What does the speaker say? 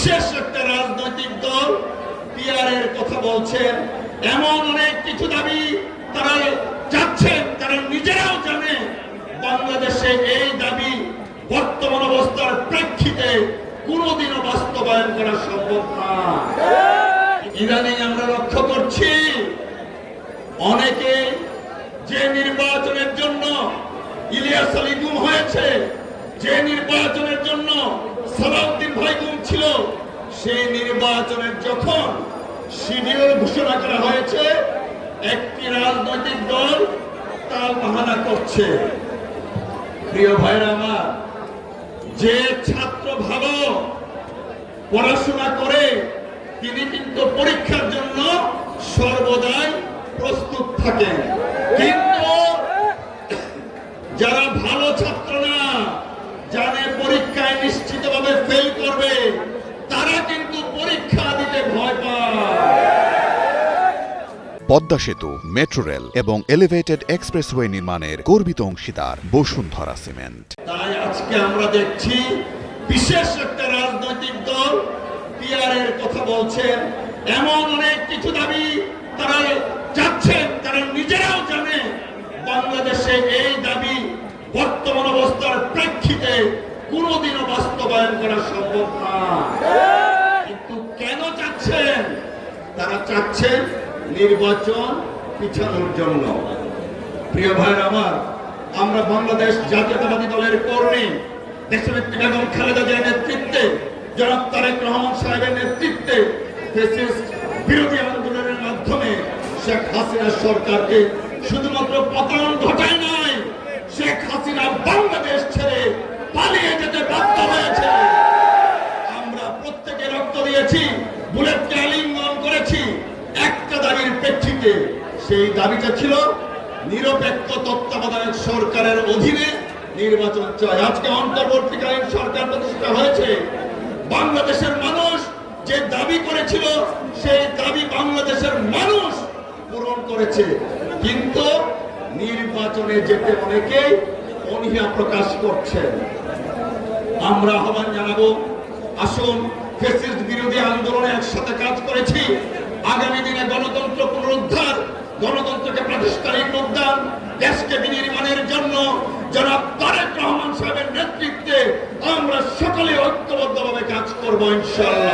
বিশেষ একটা রাজনৈতিক দল পিআরের কথা বলছেন, এমন অনেক কিছু দাবি তারা চাচ্ছেন, তারা নিজেরাও জানে বাংলাদেশে এই দাবি বর্তমান অবস্থার প্রেক্ষিতে কোনোদিনও বাস্তবায়ন করা সম্ভব না। ইদানিং আমরা লক্ষ্য করছি অনেকে যে নির্বাচনের জন্য ইলিয়াস আলী গুম হয়েছে, যে নির্বাচনের জন্য সালাউদ্দিন ভাই গুম ছিল, সেই নির্বাচনের যখন শিডিউল ঘোষণা করা হয়েছে একটি রাজনৈতিক দল তাল বাহানা করছে। প্রিয় ভাইরা আমার, যে ছাত্র ভালো পড়াশোনা করে তিনি কিন্তু পরীক্ষার জন্য সর্বদাই প্রস্তুত থাকেন, কিন্তু যারা ভালো ছাত্র না, জানে পরীক্ষায় নিশ্চিতভাবে ফেল করবে, তারা কিন্তু পরীক্ষা দিতে ভয় পায়। পদ্মা সেতু, মেট্রো রেল এবং এলিভেটেড এক্সপ্রেসওয়ে নির্মাণের গর্বিত অংশীদার বসুন্ধরা সিমেন্ট। তাই আজকে আমরা দেখছি বিশেষ একটা রাজনৈতিক দল পিআরের কথা বলছেন, এমন অনেক কিছু দাবি তারা চাচ্ছেন, তারা নিজেরাও জানে বাংলাদেশে এই দাবি বর্তমান অবস্থার প্রেক্ষিতে কোনোদিনও বাস্তবায়ন করা সম্ভব না। কিন্তু কেন চাচ্ছেন? তারা চাচ্ছেন নির্বাচন পিছানোর জন্য। প্রিয় ভাইরা আমার, আমরা বাংলাদেশ জাতীয়তাবাদী দলের কর্মী, দেশনেত্রী বেগম খালেদা জিয়ার নেতৃত্বে, জনাব তারেক রহমান সাহেবের নেতৃত্বে ফ্যাসিস্ট বিরোধী আন্দোলনের মাধ্যমে শেখ হাসিনা সরকারকে শুধুমাত্র পতন ঘটায় নাই, শেখ হাসিনা বাংলাদেশ ছেড়ে পালিয়ে যেতে বাধ্য হয়েছে। আমরা প্রত্যেকে রক্ত দিয়েছি, বুলেটকে আলিঙ্গন করেছি একটা দাবির প্রেক্ষিতে। সেই দাবিটা ছিল নিরপেক্ষ তত্ত্বাবধায়ক সরকারের অধীনে নির্বাচন চাই। আজকে অন্তর্বর্তীকালীন সরকার প্রতিষ্ঠা হয়েছে, বাংলাদেশের মানুষ যে দাবি করেছিল সেই দাবি বাংলাদেশের মানুষ পূরণ করেছে, কিন্তু নির্বাচনে যেতে অনেকেই অনীহা প্রকাশ করছেন। আমরা আহ্বান জানাবো, আসুন ফ্যাসিস্ট বিরোধী আন্দোলনে একসাথে কাজ করেছি, আগামী দিনে গণতন্ত্র পুনরুদ্ধার, গণতন্ত্রকে প্রাতিষ্ঠানিক উদ্যান, দেশকে বিনির্মাণের জন্য জনাব তারেক রহমান সাহেবের নেতৃত্বে আমরা সকলে ঐক্যবদ্ধভাবে কাজ করবো ইনশাআল্লাহ।